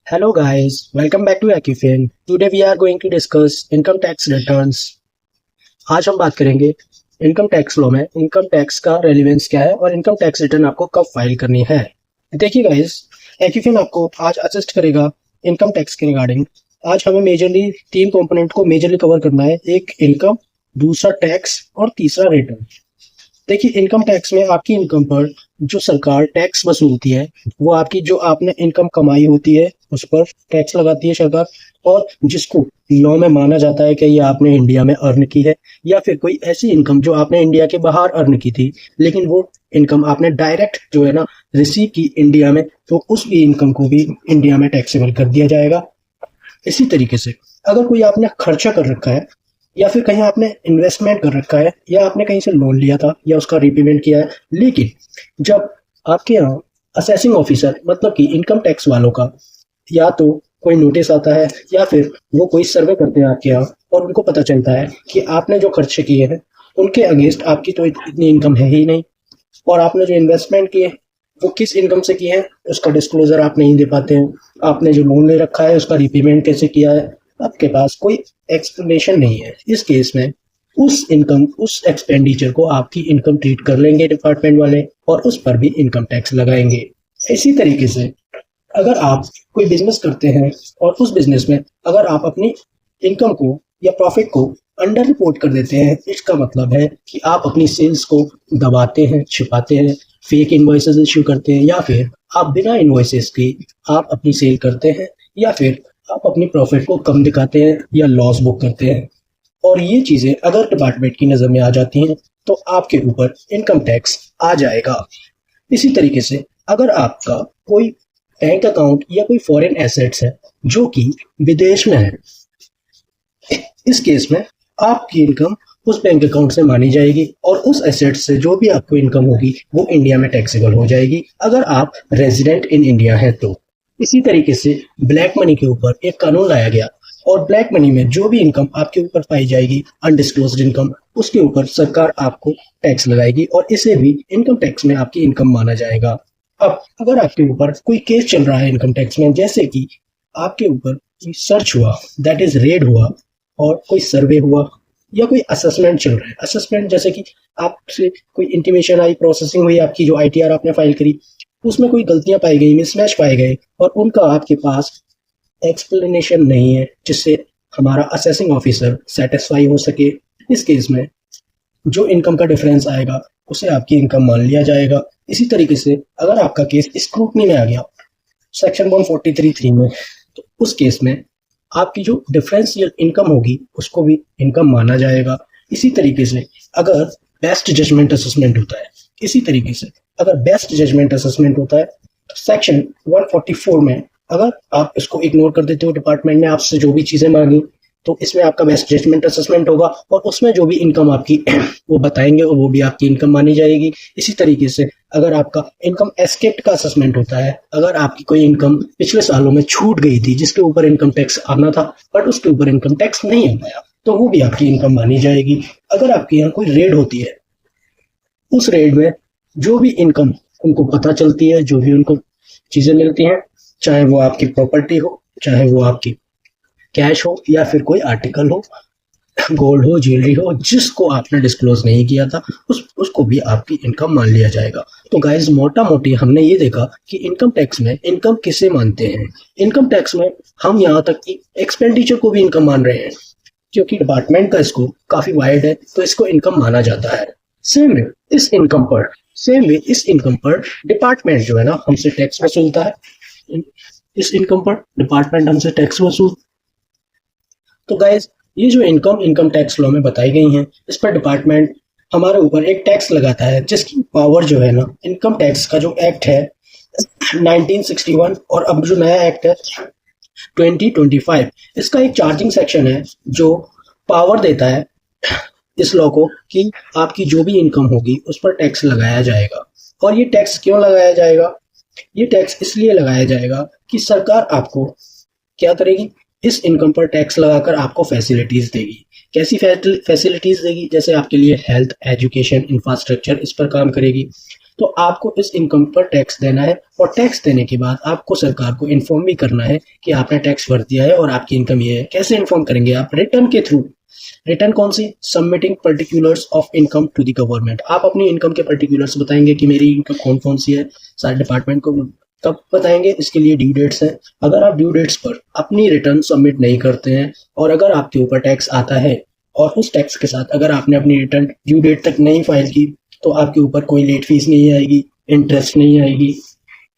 Hello guys, welcome back to Acufin. Today we are going to discuss income tax returns. आज हम बात करेंगे income tax law में income tax का relevance क्या है और इनकम टैक्स रिटर्न आपको कब फाइल करनी है। देखिए गाइस, एक्यूफिन आपको आज असिस्ट करेगा इनकम टैक्स के रिगार्डिंग। आज हमें मेजरली तीन कंपोनेंट को मेजरली कवर करना है, एक इनकम, दूसरा टैक्स और तीसरा रिटर्न। देखिए, इनकम टैक्स में आपकी इनकम पर जो सरकार टैक्स वसूलती है वो आपकी जो आपने इनकम कमाई होती है उस पर टैक्स लगाती है सरकार, और जिसको लॉ में माना जाता है कि ये आपने इंडिया में अर्न की है, या फिर कोई ऐसी इनकम जो आपने इंडिया के बाहर अर्न की थी लेकिन वो इनकम आपने डायरेक्ट जो है ना रिसीव की इंडिया में, तो उस भी इनकम को भी इंडिया में टैक्सेबल कर दिया जाएगा। इसी तरीके से अगर कोई आपने खर्चा कर रखा है या फिर कहीं आपने इन्वेस्टमेंट कर रखा है या आपने कहीं से लोन लिया था या उसका रीपेमेंट किया है, लेकिन जब आपके यहाँ असेसिंग ऑफिसर मतलब कि इनकम टैक्स वालों का या तो कोई नोटिस आता है या फिर वो कोई सर्वे करते हैं आपके यहाँ और उनको पता चलता है कि आपने जो खर्चे किए हैं उनके अगेंस्ट आपकी तो इतनी इनकम है ही नहीं, और आपने जो इन्वेस्टमेंट किए वो किस इनकम से किए हैं उसका डिस्क्लोजर आप नहीं दे पाते हैं, आपने जो लोन ले रखा है उसका रीपेमेंट कैसे किया है आपके पास कोई एक्सप्लेनेशन नहीं है। इस केस में उस एक्सपेंडिचर को आपकी इनकम ट्रीट कर लेंगे डिपार्टमेंट वाले और उस पर भी इनकम टैक्स लगाएंगे। इसी तरीके से अगर आप कोई बिजनेस करते हैं और उस बिजनेस में अगर आप अपनी इनकम को या प्रॉफिट को अंडर रिपोर्ट कर देते हैं, इसका मतलब है कि आप अपनी सेल्स को दबाते हैं, छिपाते हैं, फेक इनवॉइसेस इश्यू करते हैं, या फिर आप बिना इनवॉइसेस के आप अपनी सेल करते हैं, या फिर आप अपनी प्रॉफिट को कम दिखाते हैं या लॉस बुक करते हैं। और ये चीजें अगर डिपार्टमेंट की नजर में आ जाती हैं तो आपके ऊपर इनकम टैक्स आ जाएगा। इसी तरीके से अगर आपका कोई बैंक अकाउंट या कोई फॉरेन एसेट्स है जो कि विदेश में है, इस केस में आपकी इनकम उस बैंक अकाउंट से मानी जाएगी और उस एसेट से जो भी आपको इनकम होगी वो इंडिया में टैक्सेबल हो जाएगी अगर आप रेजिडेंट इन इंडिया हैं तो। इसी तरीके से ब्लैक मनी के ऊपर एक कानून लाया गया और ब्लैक मनी में जो भी इनकम आपके ऊपर पाई जाएगी अनडिस्क्लोज्ड इनकम, उसके ऊपर सरकार आपको टैक्स लगाएगी और इसे भी इनकम टैक्स में आपकी इनकम माना जाएगा। अब अगर आपके ऊपर कोई केस चल रहा है इनकम टैक्स में, जैसे कि आपके ऊपर कोई सर्च हुआ, दैट इज रेड हुआ, और कोई सर्वे हुआ या कोई असेसमेंट चल रहा है, असेसमेंट जैसे कि आपसे कोई इंटीमेशन आई, प्रोसेसिंग हुई, आपकी जो आईटीआर आपने फाइल करी उसमें कोई गलतियां पाई गई, मिसमैच पाए गए और उनका आपके पास एक्सप्लेनेशन नहीं है जिससे हमारा असेसिंग ऑफिसर सेटिस्फाई हो सके। इस केस में जो इनकम का डिफरेंस आएगा उसे आपकी इनकम मान लिया जाएगा। इसी तरीके से अगर आपका केस स्क्रूटनी में आ गया सेक्शन 143(3) में, तो उस केस में आपकी जो डिफरेंशियल इनकम होगी उसको भी इनकम माना जाएगा। इसी तरीके से अगर बेस्ट जजमेंट असेसमेंट होता है, इसी तरीके से अगर बेस्ट जजमेंट असेसमेंट होता है तो सेक्शन 144 में अगर आप इसको इग्नोर कर देते हो, डिपार्टमेंट ने आपसे जो भी चीजें मांगी, तो इसमें आपका बेस्ट जजमेंट असेसमेंट होगा और उसमें जो भी इनकम आपकी वो बताएंगे और वो भी आपकी इनकम मानी जाएगी। इसी तरीके से अगर आपका इनकम एस्केप्ड का असेसमेंट होता है, अगर आपकी कोई इनकम पिछले सालों में छूट गई थी जिसके ऊपर इनकम टैक्स आना था बट उसके ऊपर इनकम टैक्स नहीं आ पाया, तो वो भी आपकी इनकम मानी जाएगी। अगर आपके यहाँ कोई रेड होती है, उस रेड में जो भी इनकम उनको पता चलती है, जो भी उनको चीजें मिलती हैं, चाहे वो आपकी प्रॉपर्टी हो, चाहे वो आपकी कैश हो या फिर कोई आर्टिकल हो, गोल्ड हो, ज्वेलरी हो, जिसको आपने डिस्क्लोज नहीं किया था उसको भी आपकी इनकम मान लिया जाएगा। तो गाइज, मोटा मोटी हमने ये देखा कि इनकम टैक्स में इनकम किसे मानते हैं। इनकम टैक्स में हम यहाँ तक कि एक्सपेंडिचर को भी इनकम मान रहे हैं क्योंकि डिपार्टमेंट का इसको काफी वाइड है तो इसको इनकम माना जाता है। सेम वे इस इनकम पर डिपार्टमेंट जो है ना हमसे टैक्स वसूलता है। इस इनकम पर डिपार्टमेंट हमसे टैक्स वसूल। तो गाइज, ये जो इनकम टैक्स लॉ में बताई गई हैं, इस पर डिपार्टमेंट हमारे ऊपर एक टैक्स लगाता है जिसकी पावर जो है ना, इनकम टैक्स का जो एक्ट है 1961 और अब जो नया एक्ट है 2025, इसका एक चार्जिंग सेक्शन है जो पावर देता है इस लॉ को कि आपकी जो भी इनकम होगी उस पर टैक्स लगाया जाएगा। और ये टैक्स क्यों लगाया जाएगा? ये टैक्स इसलिए लगाया जाएगा कि सरकार आपको क्या करेगी, इस इनकम पर टैक्स लगाकर आपको फैसिलिटीज देगी। कैसी फैसिलिटीज देगी? जैसे आपके लिए हेल्थ, एजुकेशन, इंफ्रास्ट्रक्चर, इस पर काम करेगी। तो आपको इस इनकम पर टैक्स देना है और टैक्स देने के बाद आपको सरकार को इन्फॉर्म भी करना है कि आपने टैक्स भर दिया है और आपकी इनकम ये है। कैसे इन्फॉर्म करेंगे आप? रिटर्न के थ्रू। रिटर्न कौन सी? Submitting particulars of income to the government. आप अपनी इनकम के पर्टिकुलर्स बताएंगे कि मेरी इनकम कौन कौन सी है, सारे डिपार्टमेंट को कब बताएंगे, इसके लिए ड्यू डेट्स हैं। अगर आप ड्यू डेट्स पर अपनी रिटर्न सबमिट नहीं करते हैं और अगर आपके ऊपर टैक्स आता है और उस टैक्स के साथ अगर आपने अपनी रिटर्न ड्यू डेट तक नहीं फाइल की तो आपके ऊपर कोई लेट फीस नहीं आएगी, इंटरेस्ट नहीं आएगी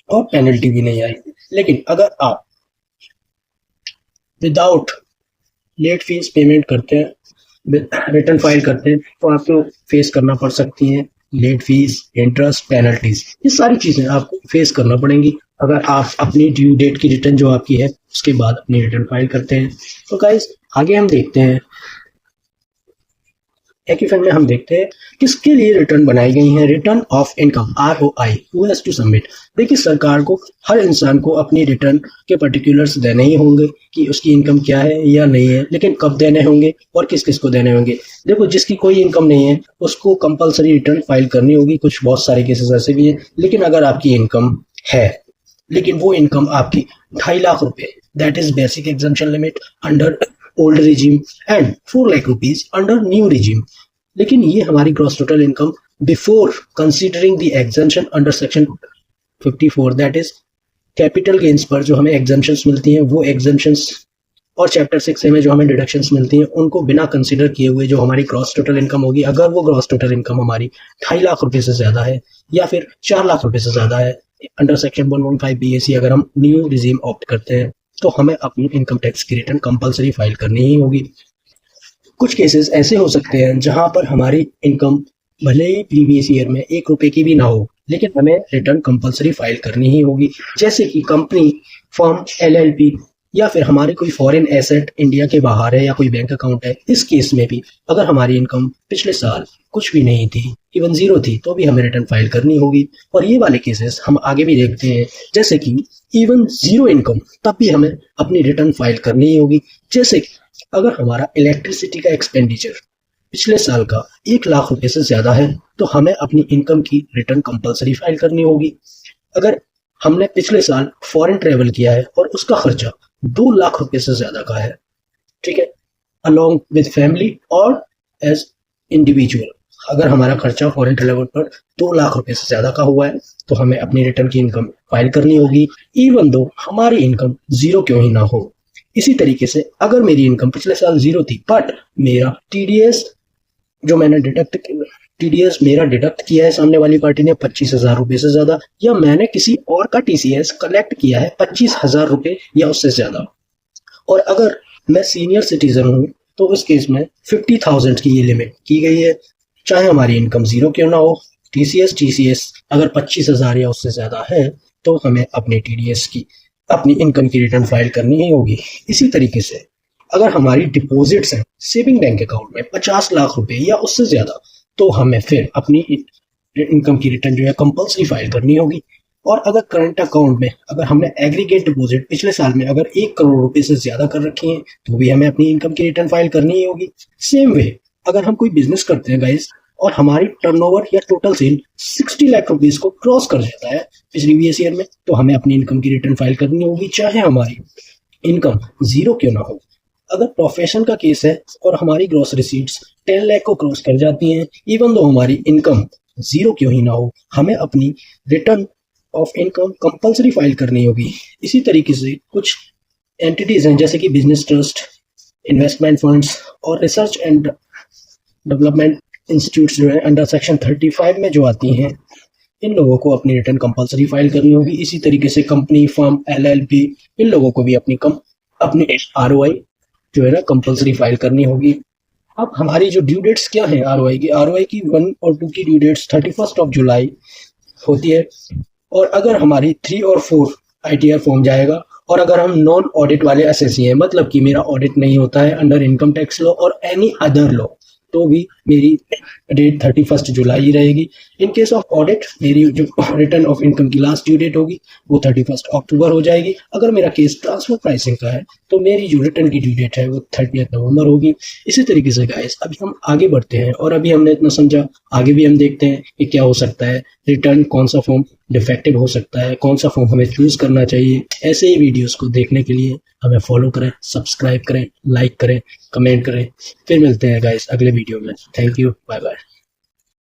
और पेनल्टी भी नहीं आएगी। लेकिन अगर आप विदाउट लेट फीस पेमेंट करते हैं, रिटर्न फाइल करते हैं, तो आपको फेस करना पड़ सकती है लेट फीस, इंटरेस्ट, पेनल्टीज। ये सारी चीजें आपको फेस करना पड़ेंगी अगर आप अपनी ड्यू डेट की रिटर्न जो आपकी है उसके बाद अपनी रिटर्न फाइल करते हैं। तो गाइस आगे हम देखते हैं, एक्यूफेन में हम देखते हैं किसके लिए रिटर्न बनाई गई है। Return of income, ROI, who has to submit. देखिए सरकार को, हर इंसान को अपनी रिटर्न के पर्टिकुलर्स देने ही होंगे कि उसकी इनकम क्या है या नहीं है, लेकिन कब देने होंगे और किस किस को देने होंगे। देखो जिसकी कोई इनकम नहीं है उसको कंपलसरी रिटर्न फाइल करनी होगी। कुछ बहुत सारे केसेस ऐसे भी हैं। लेकिन अगर आपकी इनकम है लेकिन वो इनकम आपकी 2.5 लाख रुपए, that is basic exemption limit under old regime and 4 lakh rupees under new regime. लेकिन ये हमारी gross total income before considering the exemption under section 54, that is capital gains पर जो हमें एग्जम्पशंस मिलती हैं वो एग्जम्पशंस और चैप्टर 6 में जो हमें डिडक्शंस मिलती हैं उनको बिना कंसीडर किए हुए जो हमारी ग्रॉस टोटल इनकम होगी, अगर वो ग्रॉस टोटल इनकम हमारी 2.5 लाख रुपए से ज्यादा है या फिर 4 लाख रुपए से ज्यादा है अंडर सेक्शन 115 BAC, अगर हम न्यू रिजीम ऑप्ट करते हैं तो हमें अपनी इनकम टैक्स की रिटर्न कंपलसरी फाइल करनी ही होगी। कुछ केसेस ऐसे हो सकते हैं जहां पर हमारी इनकम भले ही प्रीवियस ईयर में 1 रुपए की भी ना हो लेकिन हमें रिटर्न कंपलसरी फाइल करनी ही होगी। जैसे कि कंपनी, फर्म, LLP या फिर हमारी कोई फॉरेन एसेट इंडिया के बाहर है या कोई बैंक अकाउंट है। इस केस में भी अगर हमारी इनकम पिछले साल कुछ भी नहीं थी, इवन 0 थी, तो भी हमें रिटर्न फाइल करनी होगी। और ये वाले केसेस हम आगे भी देखते हैं, जैसे कि इवन 0 इनकम तब भी हमें अपनी रिटर्न फाइल करनी ही होगी। जैसे कि अगर हमारा इलेक्ट्रिसिटी का एक्सपेंडिचर पिछले साल का 1 लाख रुपए से ज्यादा है तो हमें अपनी इनकम की रिटर्न कंपलसरी फाइल करनी होगी। अगर हमने पिछले साल फॉरेन ट्रेवल किया है और उसका खर्चा 2 लाख रुपए से ज्यादा का है, ठीक है, अलोंग विद फैमिली और एज इंडिविजुअल, अगर हमारा खर्चा फॉरेन ट्रेवल पर 2 लाख रुपए से ज्यादा का हुआ है तो हमें अपनी रिटर्न की इनकम फाइल करनी होगी, इवन दो हमारी इनकम 0 क्यों ही ना हो। इसी तरीके से अगर मेरी इनकम पिछले साल 0 थी बट मेरा TDS जो मैंने TDS मेरा डिडक्ट किया है सामने वाली पार्टी ने 25,000 रुपए से ज्यादा, या मैंने किसी और का TCS कलेक्ट किया है 25,000 रुपए या उससे ज्यादा, और अगर मैं सीनियर सिटीजन हूं तो उस केस में 50,000 की ये लिमिट की गई है, चाहे हमारी इनकम 0 क्यों ना हो। TCS अगर 25,000 या उससे ज्यादा है तो हमें अपने TDS की, अपनी इनकम की रिटर्न फाइल करनी ही होगी। इसी तरीके से अगर हमारी डिपॉजिट्स हैं सेविंग बैंक अकाउंट में 50 लाख रुपए या उससे ज्यादा तो हमें फिर अपनी इनकम की रिटर्न जो है कंपलसरी फाइल करनी होगी। और अगर करंट अकाउंट में अगर हमने एग्रीगेट डिपॉजिट पिछले साल में अगर 1 करोड़ रुपए से ज्यादा कर रखी है तो भी हमें अपनी इनकम की रिटर्न फाइल करनी ही होगी। सेम वे अगर हम कोई बिजनेस करते हैं गाइस और हमारी टर्नओवर या टोटल सेल 60 लाख रुपीस को क्रॉस कर जाता है प्रीवियस ईयर में तो हमें अपनी इनकम की रिटर्न फाइल करनी होगी, चाहे हमारी इनकम 0 क्यों ना हो। अगर प्रोफेशन का केस है और हमारी ग्रॉस रिसीट्स 10 लाख को क्रॉस कर जाती हैं, इवन दो हमारी इनकम 0 क्यों ही ना हो, हमें अपनी return of income compulsory file करनी होगी। इसी तरीके से कुछ एंटिटीज हैं जैसे कि बिजनेस ट्रस्ट, इन्वेस्टमेंट फंड्स और रिसर्च एंड डेवलपमेंट इंस्टीट्यूट्स जो है अंडर सेक्शन 35 में जो आती हैं, इन लोगों को अपनी रिटर्न कंपलसरी फाइल करनी होगी। इसी तरीके से कंपनी, फर्म, LLP, इन लोगों को भी अपनी ROI जो है ना कंपलसरी फाइल करनी होगी। अब हमारी जो ड्यू डेट्स क्या है ROI की 1 और 2 की ड्यू डेट्स 31 जुलाई होती है, और अगर हमारी 3 और 4 ITR फॉर्म जाएगा, और अगर हम नॉन ऑडिट वाले एसएससी हैं, मतलब कि मेरा ऑडिट नहीं होता है अंडर इनकम टैक्स लॉ और एनी अदर लॉ, तो भी मेरी डेट 31 जुलाई रहेगी। इन केस ऑफ ऑडिट मेरी जो रिटर्न ऑफ इनकम की लास्ट ड्यू डेट होगी वो 31 अक्टूबर हो जाएगी। अगर मेरा केस ट्रांसफर प्राइसिंग का है तो मेरी जो रिटर्न की ड्यू डेट है वो 30 नवंबर होगी। इसी तरीके से गाइस अभी हम आगे बढ़ते हैं और अभी हमने इतना समझा, आगे भी हम देखते हैं कि क्या हो सकता है, रिटर्न कौन सा फॉर्म डिफेक्टिव हो सकता है, कौन सा फॉर्म हमें चूज करना चाहिए। ऐसे ही वीडियोस को देखने के लिए हमें फॉलो करें, सब्सक्राइब करें, लाइक करें, कमेंट करें। फिर मिलते हैं गाइस अगले वीडियो में। Thank you, bye bye.